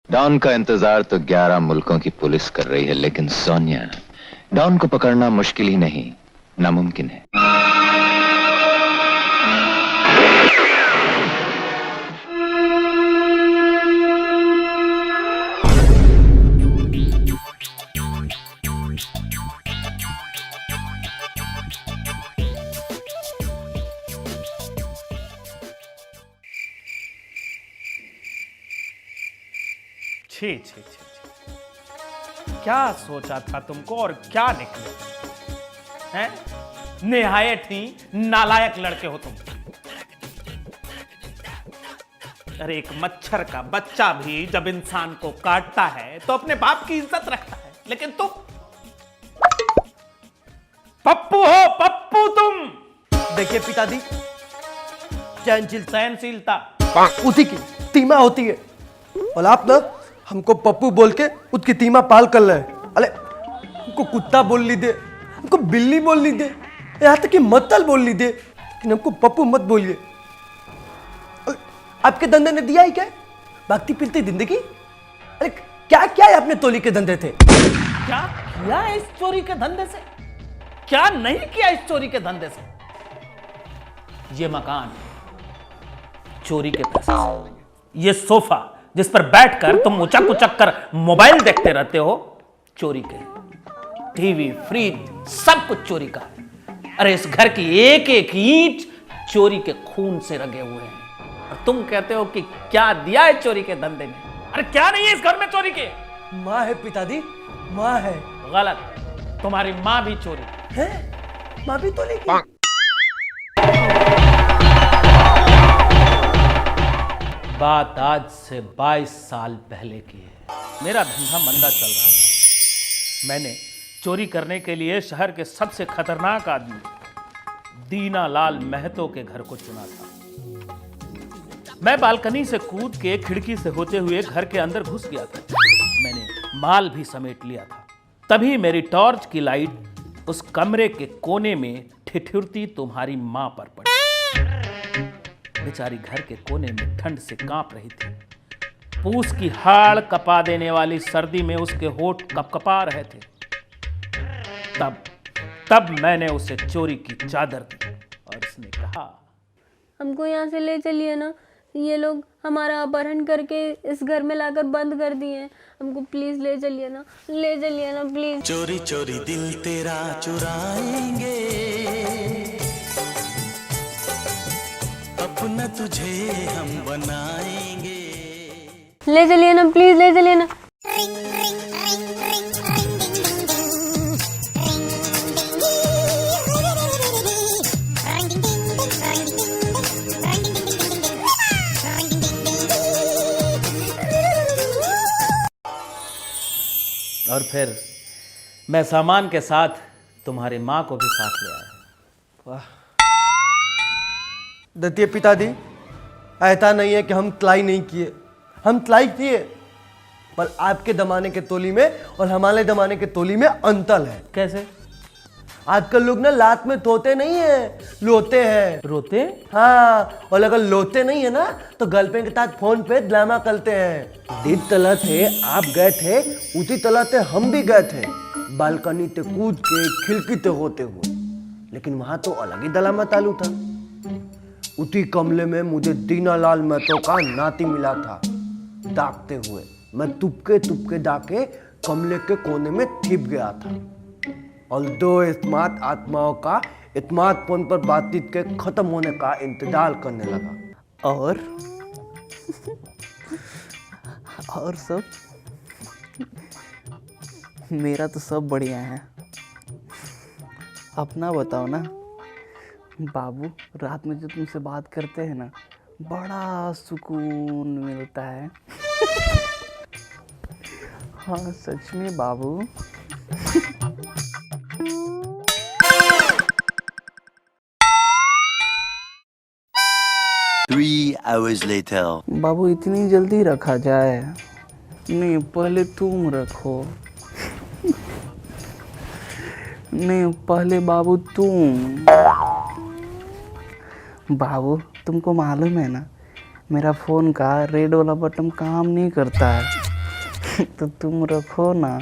Don का इंतजार तो 11 मुल्कों की पुलिस कर रही है, लेकिन सोनिया, डॉन को पकड़ना मुश्किल ही नहीं, नामुमकिन है। छी छी छी छी, क्या सोचा था तुमको और क्या निकले हैं? निहायत ही नालायक लड़के हो तुम। अरे एक मच्छर का बच्चा भी जब इंसान को काटता है तो अपने बाप की इज्जत रखता है, लेकिन तुम पप्पू हो, पप्पू तुम। देखिए पिताजी, सहनशीलता उसी की तीमा होती है, और आप ना हमको पप्पू बोल के उसकी तीमा पाल कर रहे हैं। अरे हमको कुत्ता बोल ली दे, हमको बिल्ली बोल ली दे, यहाँ तक कि मत्तल बोल ली दे, लेकिन हमको पप्पू मत बोलिए। आपके धंधे ने दिया ही क्या? भागती फिरती जिंदगी। अरे क्या क्या है अपने तोली के धंधे थे? क्या किया इस चोरी के धंधे से, क्या नहीं किया इस चोरी के धंधे से? ये मकान चोरी के पैसे से, ये सोफा जिस पर बैठकर तुम उचक उचक कर मोबाइल देखते रहते हो, चोरी के। टीवी, फ्रिज, सब कुछ चोरी का है। अरे इस घर की एक एक ईंट चोरी के खून से रंगे हुए हैं, और तुम कहते हो कि क्या दिया है चोरी के धंधे में? अरे क्या नहीं है इस घर में चोरी के? माँ है पिताजी, माँ है। गलत, तुम्हारी माँ भी चोरी है, माँ भी तोली की। बात आज से 22 साल पहले की है। मेरा धंधा मंदा चल रहा था। मैंने चोरी करने के लिए शहर के सबसे खतरनाक आदमी दीनालाल महतो के घर को चुना था। मैं बालकनी से कूद के खिड़की से होते हुए घर के अंदर घुस गया था। मैंने माल भी समेट लिया था। तभी मेरी टॉर्च की लाइट उस कमरे के कोने में ठिठुरती तुम्हारी मां पर पड़ी। बेचारी घर के कोने में ठंड से कांप रही थी। पूस की हाड़ कपा देने वाली सर्दी में उसके होंठ कपकपा रहे थे। तब मैंने उसे चोरी की चादर दी और उसने कहा, हमको यहाँ से ले चलिए ना, ये लोग हमारा अपहरण करके इस घर में लाकर बंद कर दिए हैं। हमको प्लीज ले चलिए ना, ले चलिए ना प्लीज। चोरी चोरी दिल तेरा चुराएंगे, अपना तुझे हम बनाएंगे। ले चलिए ना प्लीज, ले चलिए ना। और फिर मैं सामान के साथ तुम्हारी मां को भी साथ ले आया। वाह, देखिए पिताजी, ऐसा नहीं है कि हम तलाई नहीं किए, हम तलाई किए, पर आपके जमाने के तोली में और हमारे जमाने के तोली में अंतर है। कैसे? आजकल लोग ना लात में धोते नहीं है, लोते हैं। रोते? हाँ, और अगर लोते नहीं है ना तो गर्लफ्रेंड के साथ फोन पे ड्रामा करते हैं। जिस तरह थे आप गए थे, उसी तरह से हम भी गए थे, बालकनी से कूद के, खिड़की से होते हुए। लेकिन वहां तो अलग ही ड्रामा चालू था। उसी कमरे में मुझे दीनालाल महतो का नाती मिला था। दागते हुए मैं तुपके तुपके जाके कमरे के कोने में छिप गया था, और दो स्मार्ट आत्माओं का स्मार्टफोन पर बातचीत के खत्म होने का इंतजार करने लगा। और सब मेरा तो सब बढ़िया है। अपना बताओ ना बाबू, रात में जो तुमसे बात करते हैं ना, बड़ा सुकून मिलता है। हाँ सच में बाबू। 3 hours later. बाबू इतनी जल्दी रखा जाए? नहीं, पहले तुम रखो। नहीं, पहले बाबू तुम। बाबू तुमको मालूम है ना, मेरा फ़ोन का रेड वाला बटन काम नहीं करता है। तो तुम रखो ना।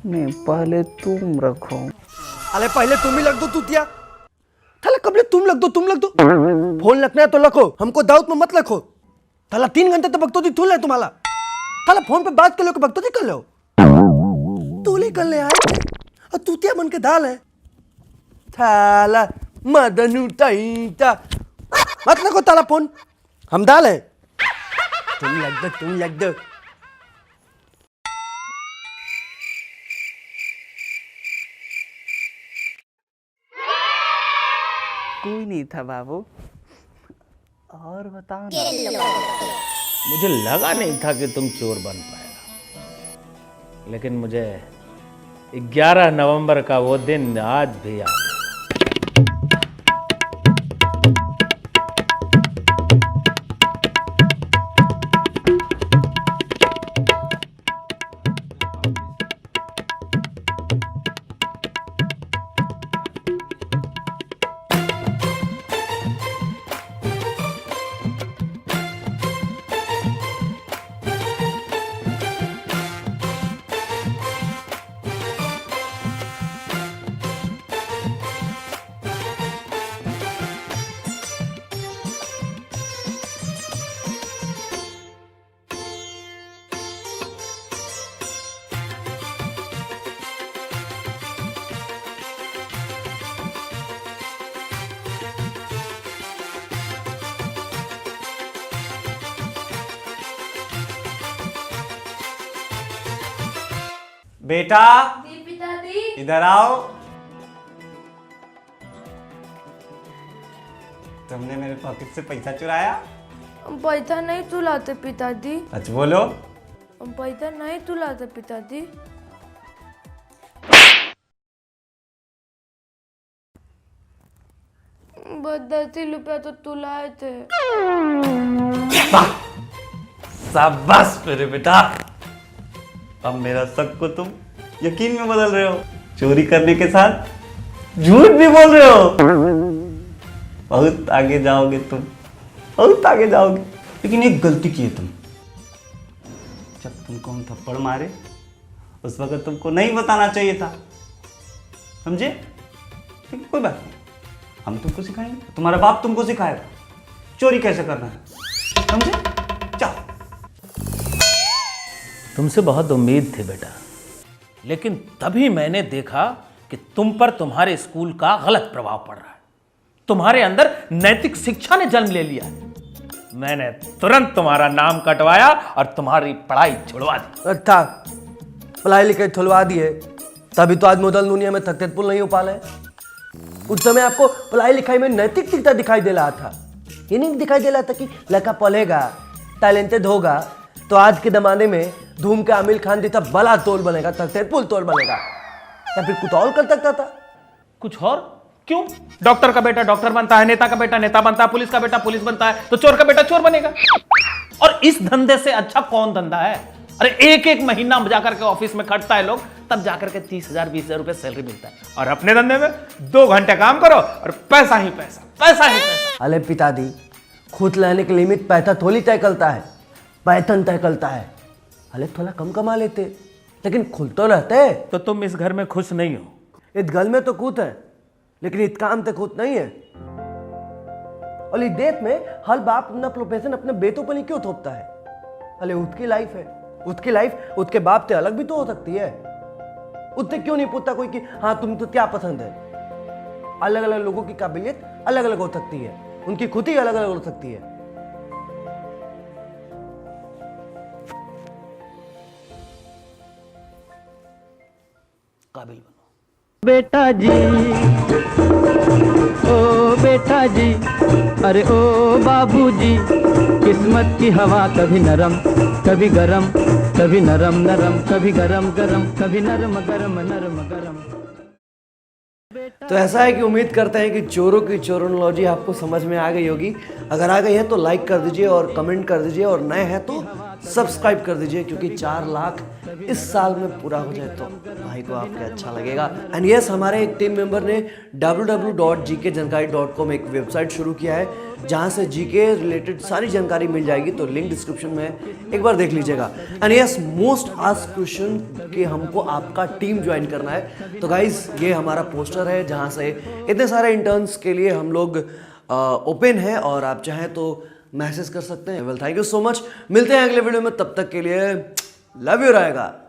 नहीं, पहले तुम रखो। अरे पहले तुम ही लग दो तूतिया। थाला कब ले तुम लग दो। फोन लगना है तो रखो, हमको दाऊद में मत रखो। थाला 3 घंटे तो बकतो थूल है तुम्हारा। थाला फोन पे बात कर लो कि बकतो कर लो। तूली कर ले आए थे और तूतिया बन के दाल है। थाला मदनू टाइटा मत रखो ताला फोन, हम दाल है। तुम लग दो। कोई नहीं था बाबू, और बताओ ना। मुझे लगा नहीं था कि तुम चोर बन पाएगा, लेकिन मुझे 11 नवंबर का वो दिन आज भी याद है। बेटा इधर आओ। तुमने मेरे पॉकेट से पैसा चुराया? हम पैसा नहीं चुराते पिताजी। अच्छा बोलो। हम पैसा नहीं चुराते पिताजी। बस 10 रुपया तो तुलाए थे। शाबाश मेरे बेटा, अब मेरा शक को तुम यकीन में बदल रहे हो। चोरी करने के साथ झूठ भी बोल रहे हो। बहुत आगे जाओगे तुम, बहुत आगे जाओगे। लेकिन एक गलती की है तुम। जब तुमको हम थप्पड़ मारे उस वक्त तुमको नहीं बताना चाहिए था, समझे? ठीक है, कोई बात नहीं, हम तुमको सिखाएंगे, तुम्हारा बाप तुमको सिखाएगा चोरी कैसे करना है, समझे? जाओ। तुमसे बहुत उम्मीद थी बेटा, लेकिन तभी मैंने देखा कि तुम पर तुम्हारे स्कूल का गलत प्रभाव पड़ रहा है। तुम्हारे अंदर नैतिक शिक्षा ने जन्म ले लिया है। मैंने तुरंत तुम्हारा नाम कटवाया और तुम्हारी पढ़ाई छुड़वा दी। अच्छा, पढ़ाई लिखाई छुड़वा दिए तभी तो आज मॉडर्न दुनिया में सक्सेसफुल नहीं हो पा रहे। उस समय आपको पढ़ाई लिखाई में नैतिक शिक्षा दिखाई दे रहा था, ये नहीं दिखाई दे रहा था कि लड़का पढ़ेगा, टैलेंटेड होगा तो आज के जमाने में धूम के आमिर खान जैसा बड़ा तोल बनेगा, सक्सेसफुल तोल बनेगा, या फिर कुछ और कर सकता था। कुछ और? क्यों? डॉक्टर का बेटा डॉक्टर बनता है, नेता का बेटा नेता बनता है, पुलिस का बेटा पुलिस बनता है, तो चोर का बेटा चोर बनेगा। और इस धंधे से अच्छा कौन धंधा है? अरे एक एक महीना जाकर के ऑफिस में खटता है लोग, तब जाकर के 30,000 20,000 रुपए सैलरी मिलता है। और अपने धंधे में 2 घंटे काम करो और पैसा ही पैसा, पैसा ही पैसा। अरे पिताजी, खुद लेने की लिमिट पैसा थोड़ी तय करता है, पैतन तय करता है। अरे थोड़ा कम कमा लेते, लेकिन खुद तो रहते। तो तुम इस घर में खुश नहीं हो? इस घर में तो खुद है, लेकिन इस काम से खुद नहीं है। और इस देश में हर बाप अपना प्रोफेशन अपने बेटों पर क्यों थोपता है? अरे उसकी लाइफ है, उसकी लाइफ उसके बाप से अलग भी तो हो सकती है। उससे क्यों नहीं पूछता कोई कि हाँ तुम तो क्या पसंद है? अलग अलग लोगों की काबिलियत अलग अलग हो सकती है, उनकी खुद ही अलग अलग हो सकती है। काबिल बनो। बेटा जी, ओ बेटा जी, अरे ओ बाबूजी, किस्मत की हवा कभी नरम कभी गरम, कभी नरम नरम कभी गरम गरम, कभी नरम गरम नरम गरम। तो ऐसा है कि उम्मीद करते हैं कि चोरों की चोरोलॉजी आपको समझ में आ गई होगी। अगर आ गई है तो लाइक कर दीजिए और कमेंट कर दीजिए, और नए हैं तो सब्सक्राइब कर दीजिए, क्योंकि 4 लाख इस साल में पूरा हो जाए तो भाई को आपके अच्छा लगेगा। एंड यस, हमारे एक टीम मेंबर ने www.gkjankari.com एक वेबसाइट शुरू किया है जहां से जीके रिलेटेड सारी जानकारी मिल जाएगी, तो लिंक डिस्क्रिप्शन में एक बार देख लीजिएगा। And yes, most asked question कि हमको आपका टीम ज्वाइन करना है, तो गाइज ये हमारा पोस्टर है जहां से इतने सारे इंटर्न्स के लिए हम लोग ओपन है और आप चाहें तो मैसेज कर सकते हैं। Well, thank you so much, मिलते हैं अगले वीडियो में, तब तक के लिए लव यू रहेगा।